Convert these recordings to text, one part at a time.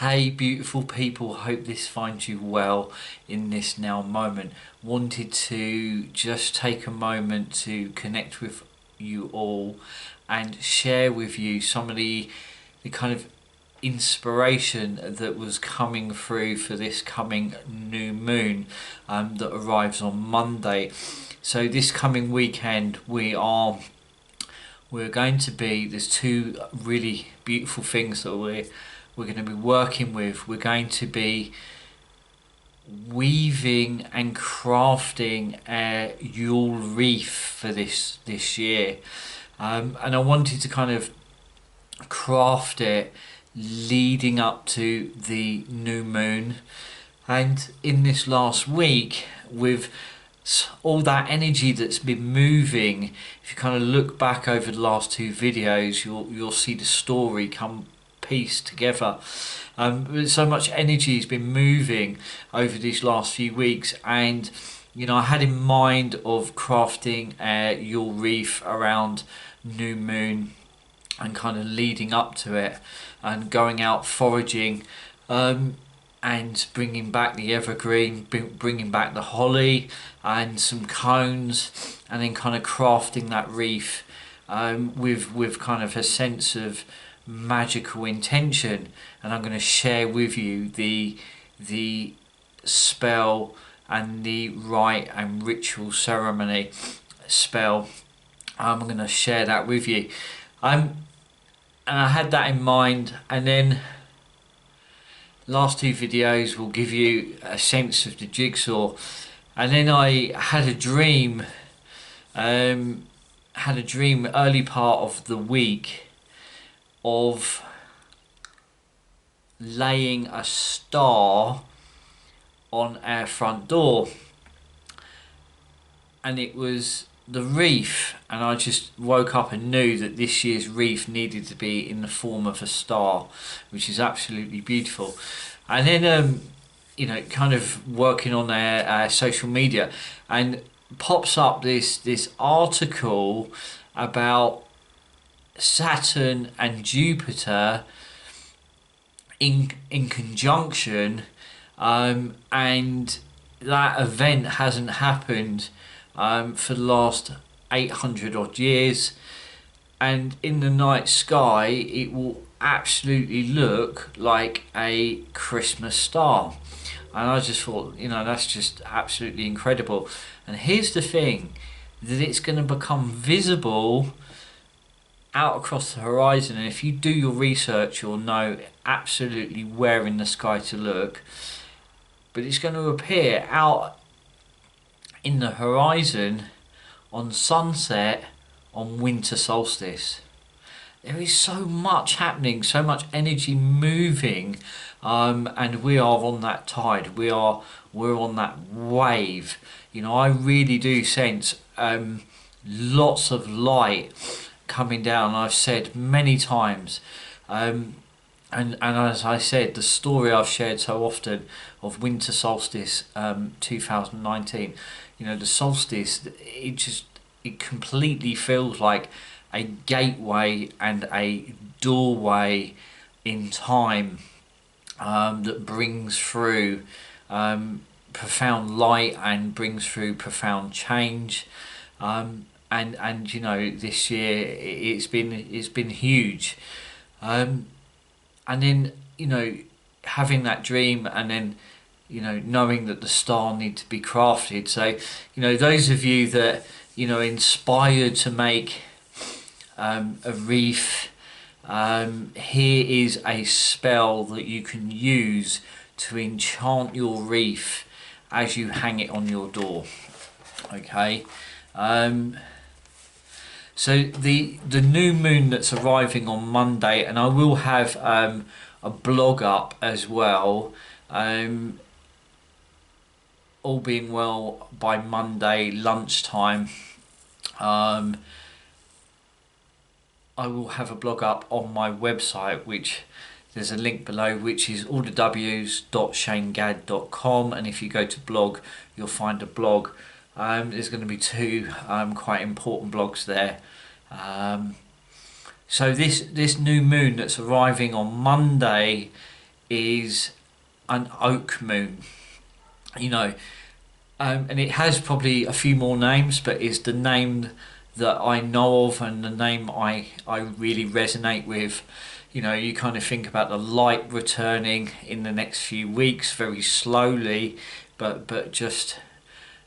Hey beautiful people, hope this finds you well in this now moment. Wanted to just take a moment to connect with you all and share with you some of the kind of inspiration that was coming through for this coming new moon that arrives on Monday. So this coming weekend we're going to be, there's two really beautiful things that we're going to be working with. We're going to be weaving and crafting a Yule Wreath for this year, and I wanted to kind of craft it leading up to the new moon. And in this last week, with all that energy that's been moving, if you kind of look back over the last two videos, you'll see the story come piece together. So much energy has been moving over these last few weeks, and I had in mind of crafting a Yule Wreath around new moon and kind of leading up to it, and going out foraging, and bringing back the evergreen, bringing back the holly and some cones, and then kind of crafting that wreath with kind of a sense of magical intention. And I'm going to share with you the spell and the rite and ritual ceremony spell. I'm going to share that with you. And I had that in mind, and then last two videos will give you a sense of the jigsaw. And then I had a dream, early part of the week, of laying a star on our front door, and it was the wreath, and I just woke up and knew that this year's wreath needed to be in the form of a star, which is absolutely beautiful. And then kind of working on our social media, and pops up this article about Saturn and Jupiter in conjunction, and that event hasn't happened for the last 800 odd years, and in the night sky it will absolutely look like a Christmas star. And I just thought, that's just absolutely incredible. And here's the thing, that it's going to become visible out across the horizon, and if you do your research you'll know absolutely where in the sky to look, but it's going to appear out in the horizon on sunset on winter solstice. There is so much happening, so much energy moving, and we are on that tide. We're on that wave. I really do sense lots of light coming down. I've said many times, and as I said, the story I've shared so often of winter solstice 2019, the solstice, it completely feels like a gateway and a doorway in time, that brings through profound light and brings through profound change. And this year it's been huge. And then having that dream, and then knowing that the star needs to be crafted. So those of you that inspired to make a wreath, here is a spell that you can use to enchant your wreath as you hang it on your door. Okay. So the new moon that's arriving on Monday, and I will have a blog up as well, all being well by Monday lunchtime. I will have a blog up on my website, which there's a link below, which is allthews.shanegad.com, and if you go to blog you'll find a blog. There's going to be two quite important blogs there. So this new moon that's arriving on Monday is an oak moon. You know, and it has probably a few more names, but it's the name that I know of and the name I really resonate with. You know, you kind of think about the light returning in the next few weeks very slowly, but just,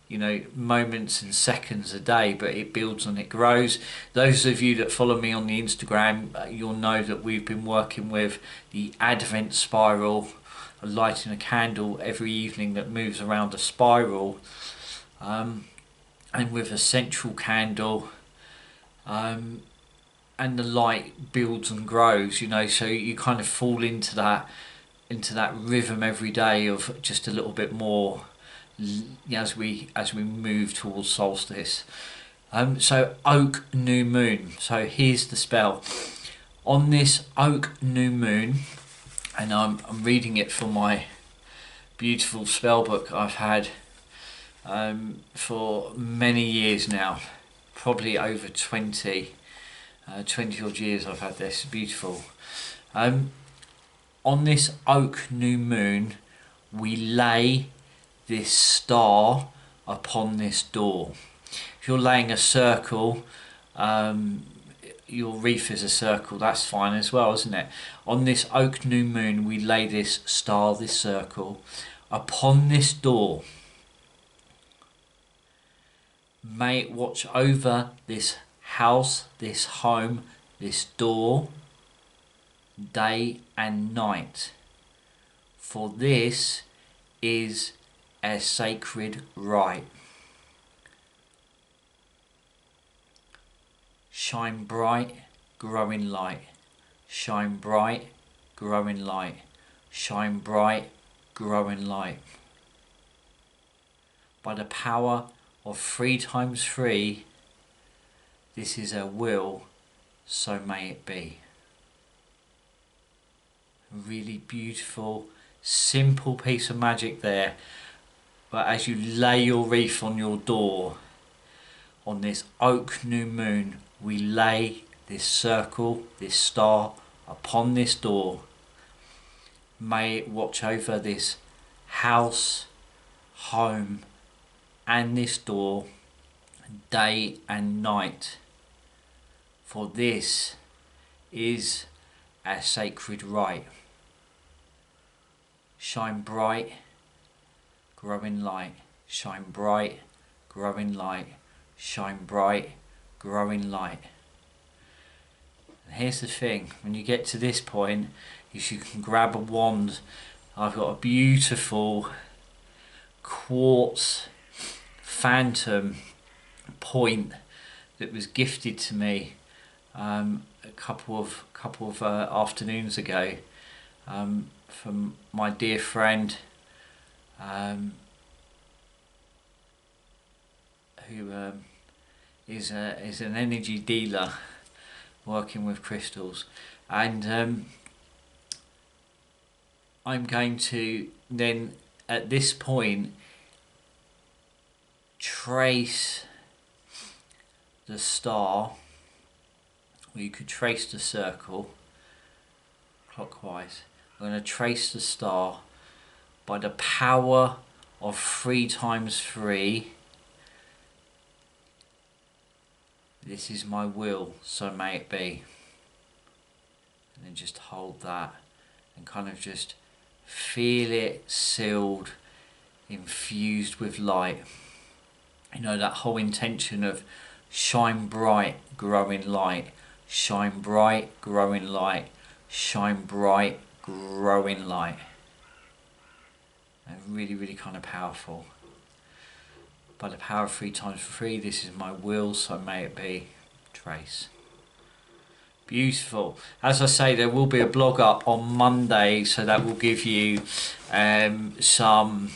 you know, moments and seconds a day, but it builds and it grows. Those of you that follow me on the Instagram, you'll know that we've been working with the Advent spiral, lighting a candle every evening that moves around a spiral, and with a central candle, and the light builds and grows, you know, so you kind of fall into that rhythm every day of just a little bit more as we move towards solstice. So oak new moon. So here's the spell. On this oak new moon, and I'm reading it from my beautiful spell book I've had for many years now, probably over 20 odd years I've had this. Beautiful. On this oak new moon, we lay this star upon this door. If you're laying a circle, your wreath is a circle, that's fine as well, isn't it? On this oak new moon, we lay this star, this circle, upon this door. May it watch over this house, this home, this door, day and night. For this is a sacred rite. Shine bright, grow in light. Shine bright, grow in light. Shine bright, grow in light. By the power of 3 times 3, this is a will, so may it be. A really beautiful, simple piece of magic there. But as you lay your wreath on your door, on this oak new moon, we lay this circle, this star, upon this door. May it watch over this house, home, and this door, day and night. For this is a sacred rite. Shine bright, grow in light. Shine bright, grow in light. Shine bright, grow in light. And here's the thing, when you get to this point, is you can grab a wand. I've got a beautiful quartz phantom point that was gifted to me a couple of afternoons ago from my dear friend who is an energy dealer working with crystals, and I'm going to then at this point trace the star, or you could trace the circle clockwise. I'm going to trace the star by the power of 3 times 3. This is my will, so may it be. And then just hold that and kind of just feel it sealed, infused with light. You know, that whole intention of shine bright, grow in light. Shine bright, grow in light. Shine bright, grow in light. And really, really kind of powerful. By the power of 3 times 3, this is my will, so may it be. Trace. Beautiful. As I say, there will be a blog up on Monday, so that will give you some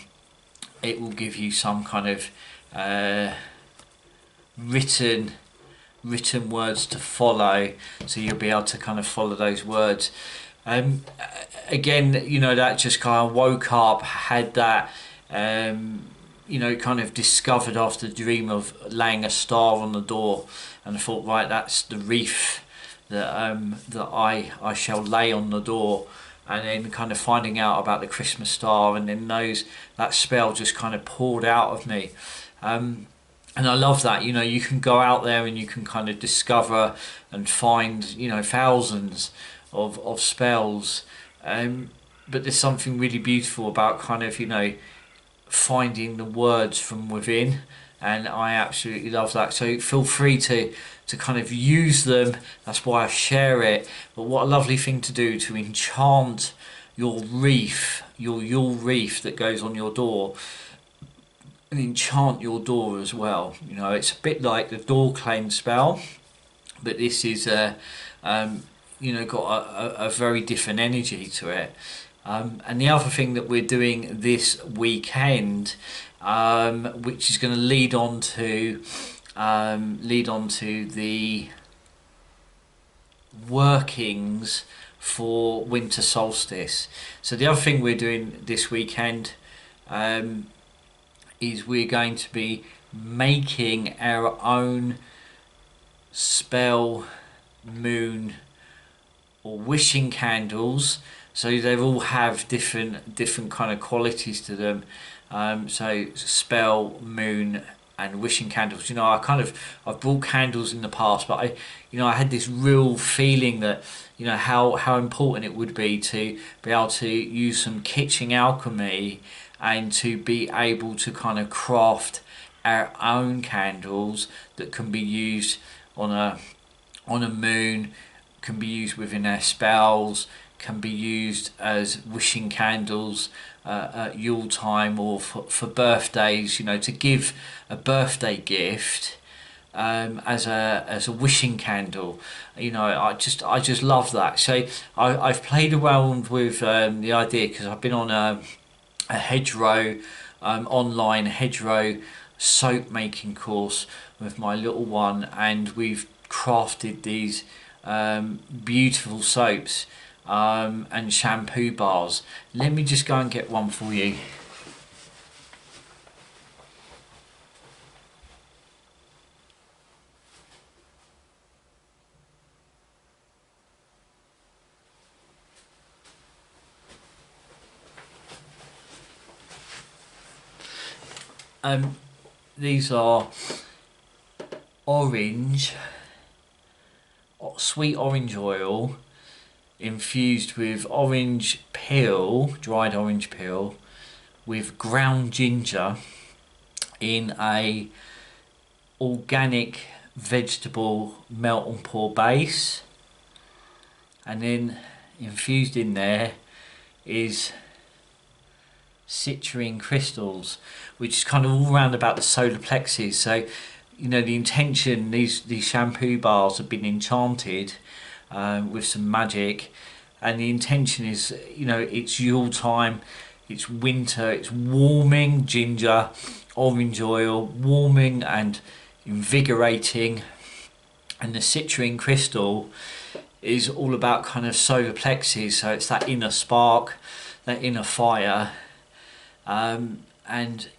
kind of written words to follow, so you'll be able to kind of follow those words. Again, you know, that just kind of woke up, had that you know, kind of discovered after the dream of laying a star on the door, and I thought, right, that's the wreath that I shall lay on the door and then kind of finding out about the Christmas star, and then that spell just kind of poured out of me. And I love that, you can go out there and you can kind of discover and find, thousands of spells. But there's something really beautiful about kind of, finding the words from within. And I absolutely love that. So feel free to kind of use them. That's why I share it. But what a lovely thing to do to enchant your wreath, your Yule wreath that goes on your door, and enchant your door as well. It's a bit like the door claim spell, but this is got a very different energy to it. And the other thing that we're doing this weekend, which is going to lead on to the workings for winter solstice. So the other thing we're doing this weekend is we're going to be making our own spell, moon, or wishing candles. So they all have different kind of qualities to them. So spell, moon, and wishing candles. I've brought candles in the past, but I had this real feeling that how important it would be to be able to use some kitchen alchemy and to be able to kind of craft our own candles that can be used on a moon, can be used within our spells, can be used as wishing candles at Yule time, or for birthdays, to give a birthday gift as a wishing candle. I just love that. So I've played around with the idea, because I've been on a hedgerow, online hedgerow soap making course with my little one, and we've crafted these beautiful soaps and shampoo bars. Let me just go and get one for you. These are sweet orange oil infused with orange peel, dried orange peel, with ground ginger in a organic vegetable melt and pour base, and then infused in there is citrine crystals, which is kind of all around about the solar plexus. So the intention, these shampoo bars have been enchanted with some magic, and the intention is, it's Yule time, it's winter, it's warming, ginger, orange oil, warming and invigorating, and the citrine crystal is all about kind of solar plexus, so it's that inner spark, that inner fire. And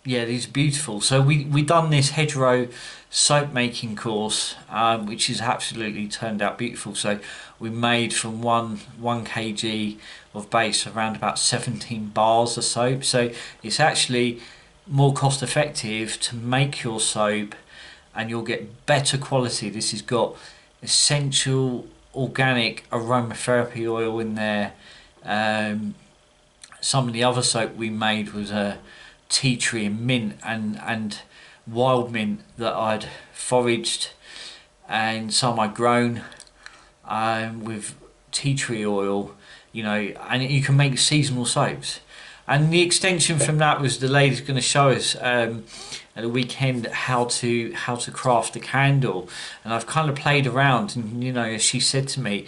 yeah, these are beautiful. So we done this hedgerow soap making course, which has absolutely turned out beautiful. So we made from one kg of base around about 17 bars of soap. So it's actually more cost effective to make your soap, and you'll get better quality. This has got essential organic aromatherapy oil in there. Some of the other soap we made was a tea tree and mint and wild mint that I'd foraged, and some I'd grown with tea tree oil, and you can make seasonal soaps. And the extension from that was the lady's going to show us at the weekend how to craft a candle, and I've kind of played around, and she said to me,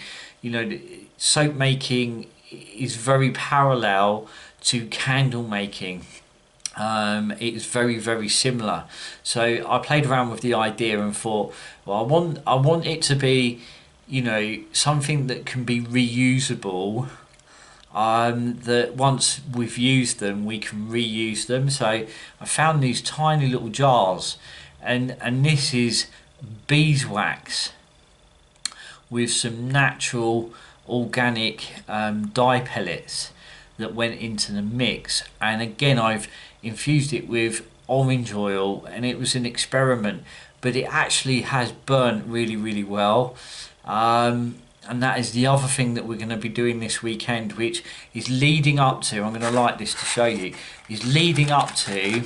soap making is very parallel to candle making. It is very, very similar. So I played around with the idea and thought, well, I want it to be, something that can be reusable. That once we've used them, we can reuse them. So I found these tiny little jars, and this is beeswax with some natural organic dye pellets that went into the mix, and again I've infused it with orange oil, and it was an experiment, but it actually has burnt really well. And that is the other thing that we're going to be doing this weekend, which is leading up to, I'm going to light this to show you, is leading up to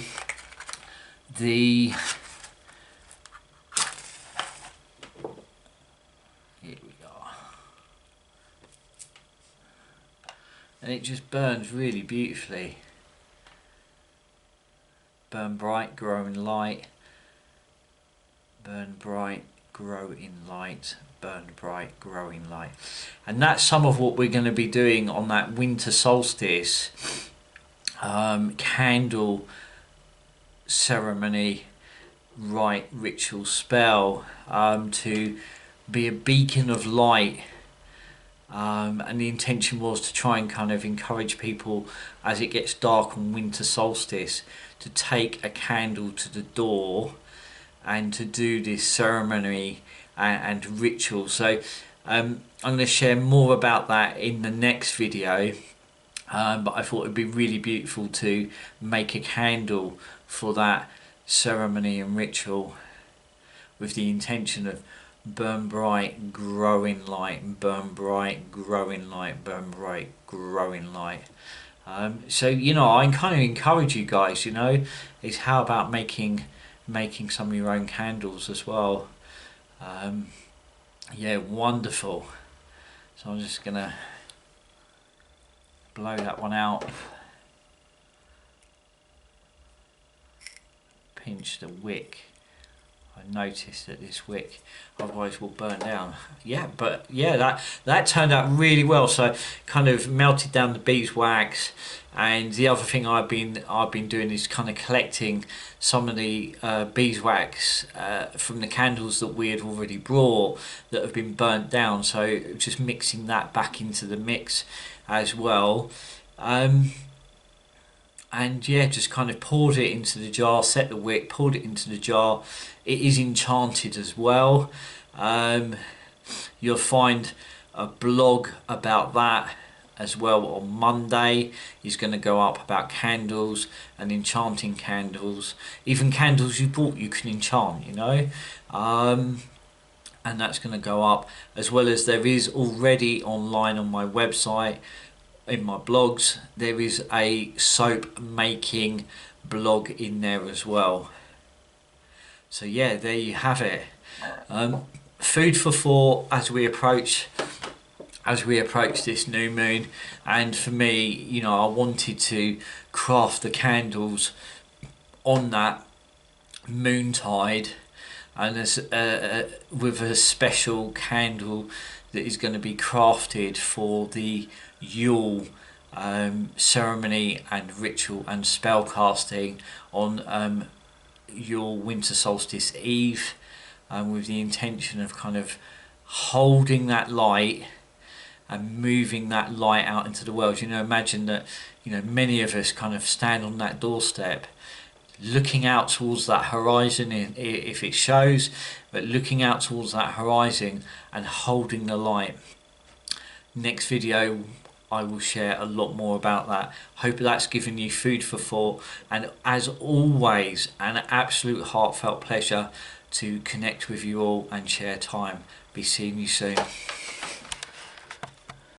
the, here we are, and it just burns really beautifully. Burn bright, grow in light, burn bright, grow in light, burn bright, grow in light. And that's some of what we're going to be doing on that winter solstice candle ceremony, rite, ritual, spell, to be a beacon of light. And the intention was to try and kind of encourage people as it gets dark on winter solstice to take a candle to the door and to do this ceremony and ritual. So I'm going to share more about that in the next video, but I thought it'd be really beautiful to make a candle for that ceremony and ritual with the intention of burn bright, grow in light, burn bright, grow in light, burn bright, grow in light. So I kind of encourage you guys, is how about making some of your own candles as well. Yeah, wonderful. So I'm just gonna blow that one out, pinch the wick. I noticed that this wick otherwise will burn down. Yeah, but yeah, that turned out really well. So kind of melted down the beeswax, and the other thing I've been doing is kind of collecting some of the beeswax from the candles that we had already brought that have been burnt down. So just mixing that back into the mix as well. And yeah, just kind of poured it into the jar, set the wick, poured it into the jar. It is enchanted as well. You'll find a blog about that as well on Monday. Is going to go up about candles and enchanting candles. Even candles you bought you can enchant, and that's going to go up, as well as there is already online on my website, in my blogs, there is a soap making blog in there as well. So yeah, there you have it. Food for thought as we approach this new moon. And for me, I wanted to craft the candles on that moontide, and with a special candle that is going to be crafted for the Yule ceremony and ritual and spell casting on Yule winter solstice eve, with the intention of kind of holding that light and moving that light out into the world. Imagine that many of us kind of stand on that doorstep looking out towards that horizon, if it shows, but looking out towards that horizon and holding the light. Next video I will share a lot more about that. Hope that's given you food for thought, and as always, an absolute heartfelt pleasure to connect with you all and share time. Be seeing you soon.